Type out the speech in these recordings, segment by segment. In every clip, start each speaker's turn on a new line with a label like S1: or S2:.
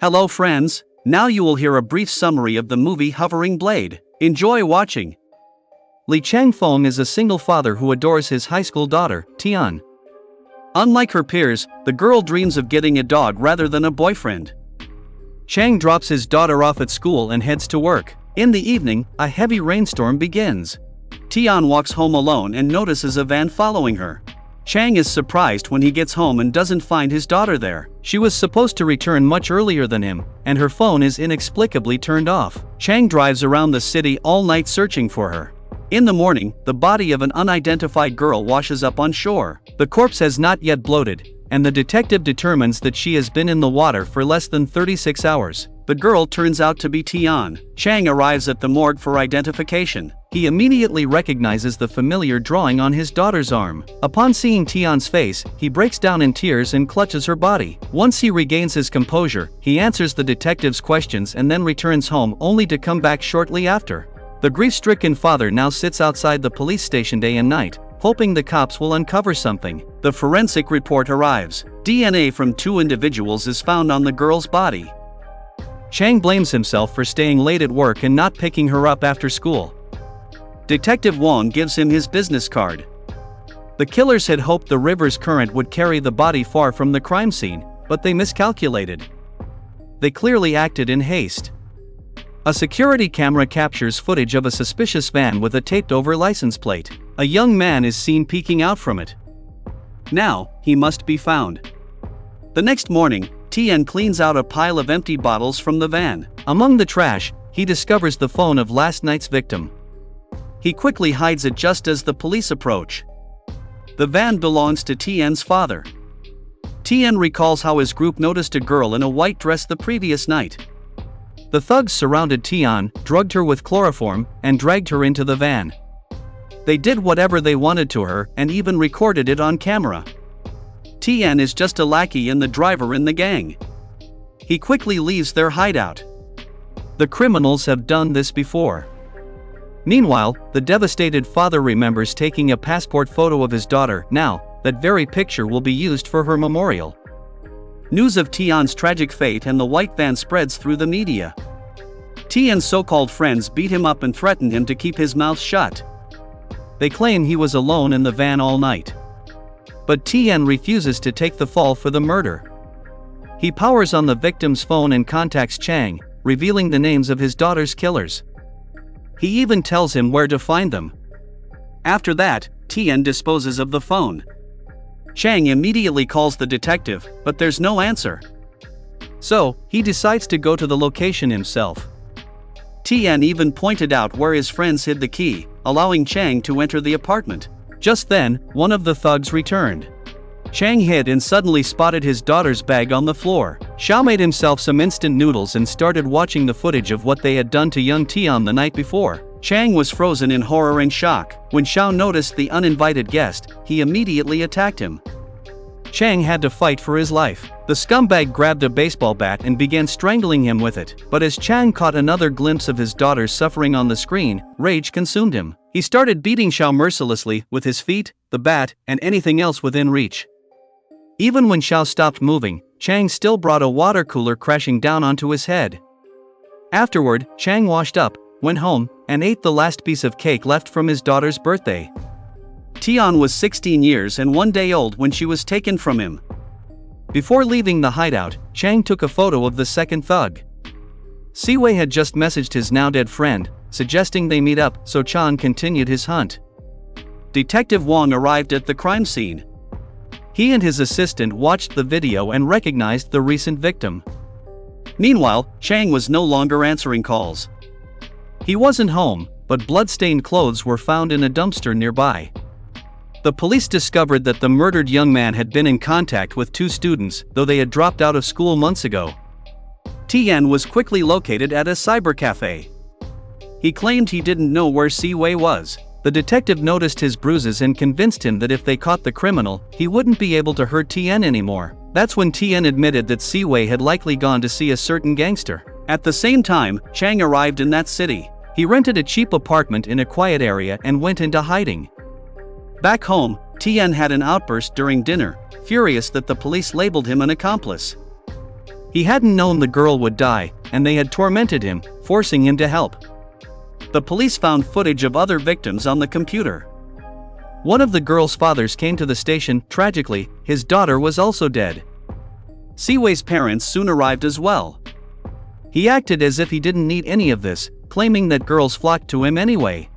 S1: Hello friends, now you will hear a brief summary of the movie Hovering Blade. Enjoy watching. Li Changfeng is a single father who adores his high school daughter, Tian. Unlike her peers, the girl dreams of getting a dog rather than a boyfriend. Chang drops his daughter off at school and heads to work. In the evening, a heavy rainstorm begins. Tian walks home alone and notices a van following her. Chang is surprised when he gets home and doesn't find his daughter there. She was supposed to return much earlier than him, and her phone is inexplicably turned off. Chang drives around the city all night searching for her. In the morning, the body of an unidentified girl washes up on shore. The corpse has not yet bloated, and the detective determines that she has been in the water for less than 36 hours. The girl turns out to be Tian. Chang arrives at the morgue for identification. He immediately recognizes the familiar drawing on his daughter's arm. Upon seeing Tian's face, he breaks down in tears and clutches her body. Once he regains his composure, he answers the detective's questions and then returns home only to come back shortly after. The grief-stricken father now sits outside the police station day and night, hoping the cops will uncover something. The forensic report arrives. DNA from 2 individuals is found on the girl's body. Chang blames himself for staying late at work and not picking her up after school. Detective Wong gives him his business card. The killers had hoped the river's current would carry the body far from the crime scene, but they miscalculated. They clearly acted in haste. A security camera captures footage of a suspicious van with a taped-over license plate. A young man is seen peeking out from it. Now, he must be found. The next morning, Tian cleans out a pile of empty bottles from the van. Among the trash, he discovers the phone of last night's victim. He quickly hides it just as the police approach. The van belongs to Tian's father. Tian recalls how his group noticed a girl in a white dress the previous night. The thugs surrounded Tian, drugged her with chloroform, and dragged her into the van. They did whatever they wanted to her and even recorded it on camera. Tian is just a lackey and the driver in the gang. He quickly leaves their hideout. The criminals have done this before. Meanwhile, the devastated father remembers taking a passport photo of his daughter. Now, that very picture will be used for her memorial. News of Tian's tragic fate and the white van spreads through the media. Tian's so-called friends beat him up and threatened him to keep his mouth shut. They claim he was alone in the van all night. But Tian refuses to take the fall for the murder. He powers on the victim's phone and contacts Chang, revealing the names of his daughter's killers. He even tells him where to find them. After that, Tian disposes of the phone. Chang immediately calls the detective, but there's no answer. So, he decides to go to the location himself. Tian even pointed out where his friends hid the key, allowing Chang to enter the apartment. Just then, one of the thugs returned. Chang hid and suddenly spotted his daughter's bag on the floor. Xiao made himself some instant noodles and started watching the footage of what they had done to young Tian the night before. Chang was frozen in horror and shock. When Xiao noticed the uninvited guest, he immediately attacked him. Chang had to fight for his life. The scumbag grabbed a baseball bat and began strangling him with it. But as Chang caught another glimpse of his daughter's suffering on the screen, rage consumed him. He started beating Xiao mercilessly with his feet, the bat, and anything else within reach. Even when Xiao stopped moving, Chang still brought a water cooler crashing down onto his head. Afterward, Chang washed up, went home, and ate the last piece of cake left from his daughter's birthday. Tian was 16 years and 1 day old when she was taken from him. Before leaving the hideout, Chang took a photo of the second thug. Siwei had just messaged his now-dead friend, suggesting they meet up, so Chan continued his hunt. Detective Wong arrived at the crime scene. He and his assistant watched the video and recognized the recent victim. Meanwhile, Chang was no longer answering calls. He wasn't home, but blood-stained clothes were found in a dumpster nearby. The police discovered that the murdered young man had been in contact with 2 students, though they had dropped out of school months ago. Tian was quickly located at a cybercafe. He claimed he didn't know where Siwei was. The detective noticed his bruises and convinced him that if they caught the criminal, he wouldn't be able to hurt Tian anymore. That's when Tian admitted that Siwei had likely gone to see a certain gangster. At the same time, Chang arrived in that city. He rented a cheap apartment in a quiet area and went into hiding. Back home, Tian had an outburst during dinner, furious that the police labeled him an accomplice. He hadn't known the girl would die, and they had tormented him, forcing him to help. The police found footage of other victims on the computer. One of the girl's fathers came to the station. Tragically, his daughter was also dead. Siwei's parents soon arrived as well. He acted as if he didn't need any of this, claiming that girls flocked to him anyway.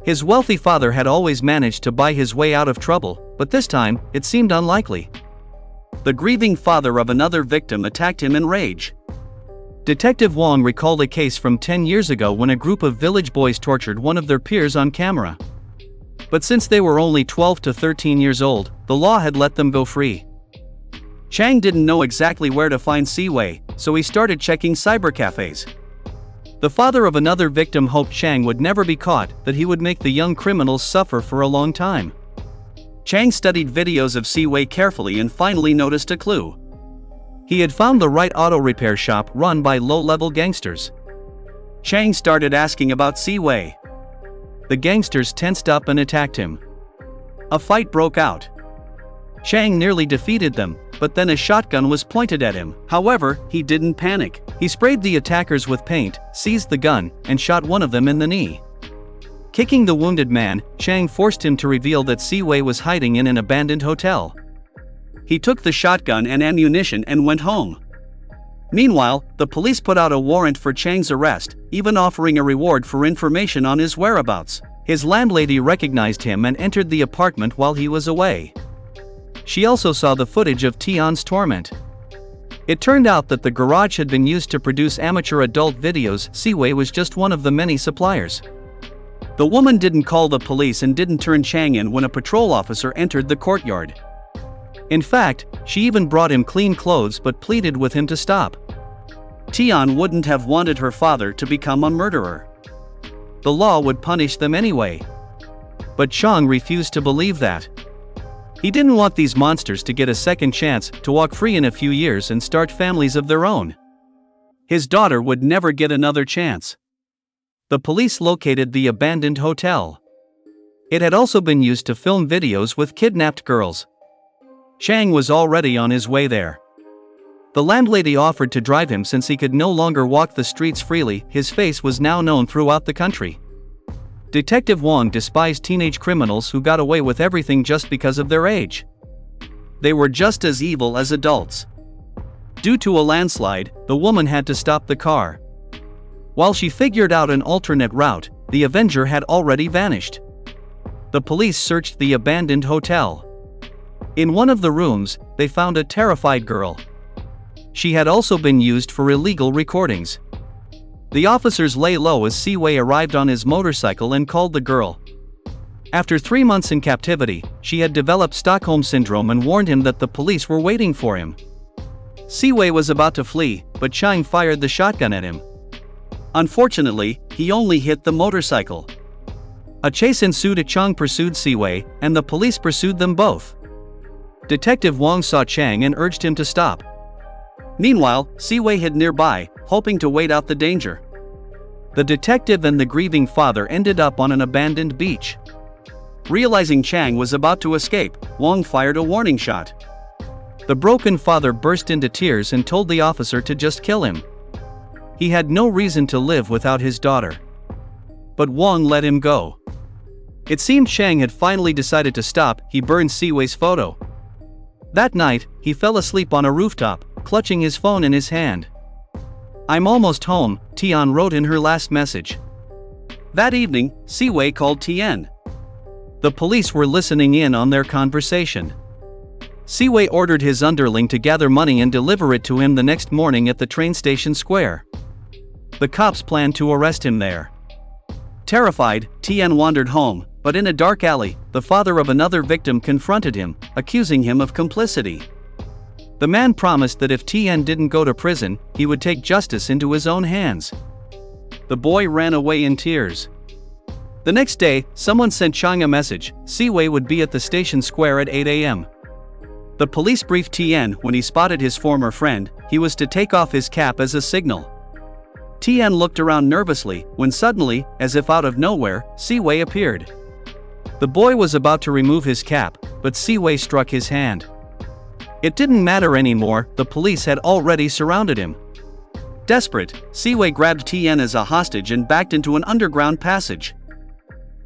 S1: His wealthy father had always managed to buy his way out of trouble, but this time, it seemed unlikely. The grieving father of another victim attacked him in rage. Detective Wong recalled a case from 10 years ago when a group of village boys tortured one of their peers on camera. But since they were only 12 to 13 years old, the law had let them go free. Chang didn't know exactly where to find Siwei, so he started checking cybercafes. The father of another victim hoped Chang would never be caught, that he would make the young criminals suffer for a long time. Chang studied videos of Siwei carefully and finally noticed a clue. He had found the right auto repair shop run by low-level gangsters. Chang started asking about Siwei. The gangsters tensed up and attacked him. A fight broke out. Chang nearly defeated them, but then a shotgun was pointed at him. However, he didn't panic. He sprayed the attackers with paint, seized the gun, and shot one of them in the knee. Kicking the wounded man, Chang forced him to reveal that Siwei was hiding in an abandoned hotel. He took the shotgun and ammunition and went home. Meanwhile, the police put out a warrant for Chang's arrest, even offering a reward for information on his whereabouts. His landlady recognized him and entered the apartment while he was away. She also saw the footage of Tian's torment. It turned out that the garage had been used to produce amateur adult videos. Siwei was just one of the many suppliers. The woman didn't call the police and didn't turn Chang in when a patrol officer entered the courtyard. In fact, she even brought him clean clothes but pleaded with him to stop. Tian wouldn't have wanted her father to become a murderer. The law would punish them anyway. But Chang refused to believe that. He didn't want these monsters to get a second chance to walk free in a few years and start families of their own. His daughter would never get another chance. The police located the abandoned hotel. It had also been used to film videos with kidnapped girls. Chang was already on his way there. The landlady offered to drive him since he could no longer walk the streets freely. His face was now known throughout the country. Detective Wong despised teenage criminals who got away with everything just because of their age. They were just as evil as adults. Due to a landslide, the woman had to stop the car. While she figured out an alternate route, the Avenger had already vanished. The police searched the abandoned hotel. In one of the rooms, they found a terrified girl. She had also been used for illegal recordings. The officers lay low as Siwei arrived on his motorcycle and called the girl. After 3 months in captivity, she had developed Stockholm Syndrome and warned him that the police were waiting for him. Siwei was about to flee, but Chang fired the shotgun at him. Unfortunately, he only hit the motorcycle. A chase ensued. Chang pursued Siwei, and the police pursued them both. Detective Wong saw Chang and urged him to stop. Meanwhile, Siwei hid nearby, hoping to wait out the danger. The detective and the grieving father ended up on an abandoned beach. Realizing Chang was about to escape, Wong fired a warning shot. The broken father burst into tears and told the officer to just kill him. He had no reason to live without his daughter. But Wong let him go. It seemed Chang had finally decided to stop. He burned Siwei's photo. That night, he fell asleep on a rooftop, clutching his phone in his hand. "I'm almost home," Tian wrote in her last message. That evening, Siwei called Tian. The police were listening in on their conversation. Siwei ordered his underling to gather money and deliver it to him the next morning at the train station square. The cops planned to arrest him there. Terrified, Tian wandered home, but in a dark alley, the father of another victim confronted him, accusing him of complicity. The man promised that if Tian didn't go to prison, he would take justice into his own hands. The boy ran away in tears. The next day, someone sent Chang a message. Siwei would be at the station square at 8 a.m. The police briefed Tian. When he spotted his former friend, he was to take off his cap as a signal. Tian looked around nervously, when suddenly, as if out of nowhere, Siwei appeared. The boy was about to remove his cap, but Siwei struck his hand. It didn't matter anymore, the police had already surrounded him. Desperate, Siwei grabbed Tian as a hostage and backed into an underground passage.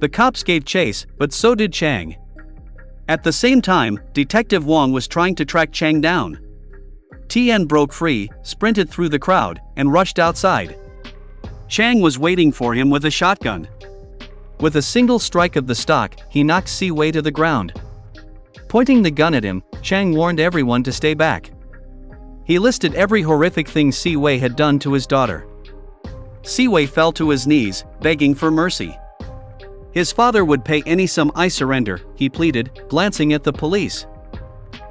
S1: The cops gave chase, but so did Chang. At the same time, Detective Wang was trying to track Chang down. Tian broke free, sprinted through the crowd, and rushed outside. Chang was waiting for him with a shotgun. With a single strike of the stock, he knocked Siwei to the ground. Pointing the gun at him, Chang warned everyone to stay back. He listed every horrific thing Siwei had done to his daughter. Siwei fell to his knees, begging for mercy. His father would pay any sum. I surrender, he pleaded, glancing at the police.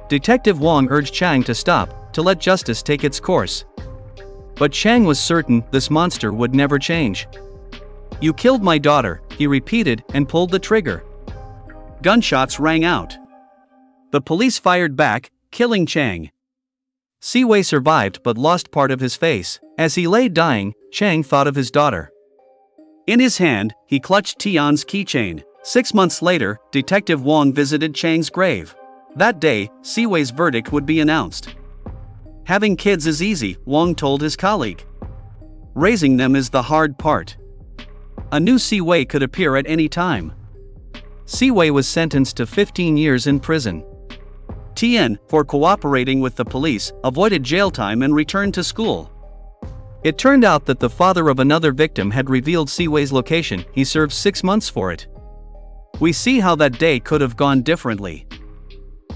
S1: Detective Wang urged Chang to stop, to let justice take its course. But Chang was certain this monster would never change. You killed my daughter, he repeated, and pulled the trigger. Gunshots rang out. The police fired back, killing Chang. Siwei survived but lost part of his face. As he lay dying, Chang thought of his daughter. In his hand, he clutched Tian's keychain. 6 months later, Detective Wang visited Chang's grave. That day, Siwei's verdict would be announced. Having kids is easy, Wang told his colleague. Raising them is the hard part. A new Siwei could appear at any time. Siwei was sentenced to 15 years in prison. Tian, for cooperating with the police, avoided jail time and returned to school. It turned out that the father of another victim had revealed Siwei's location. He served 6 months for it. We see how that day could have gone differently.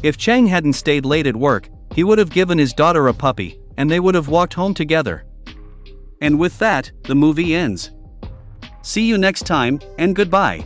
S1: If Chang hadn't stayed late at work, he would have given his daughter a puppy, and they would have walked home together. And with that, the movie ends. See you next time, and goodbye.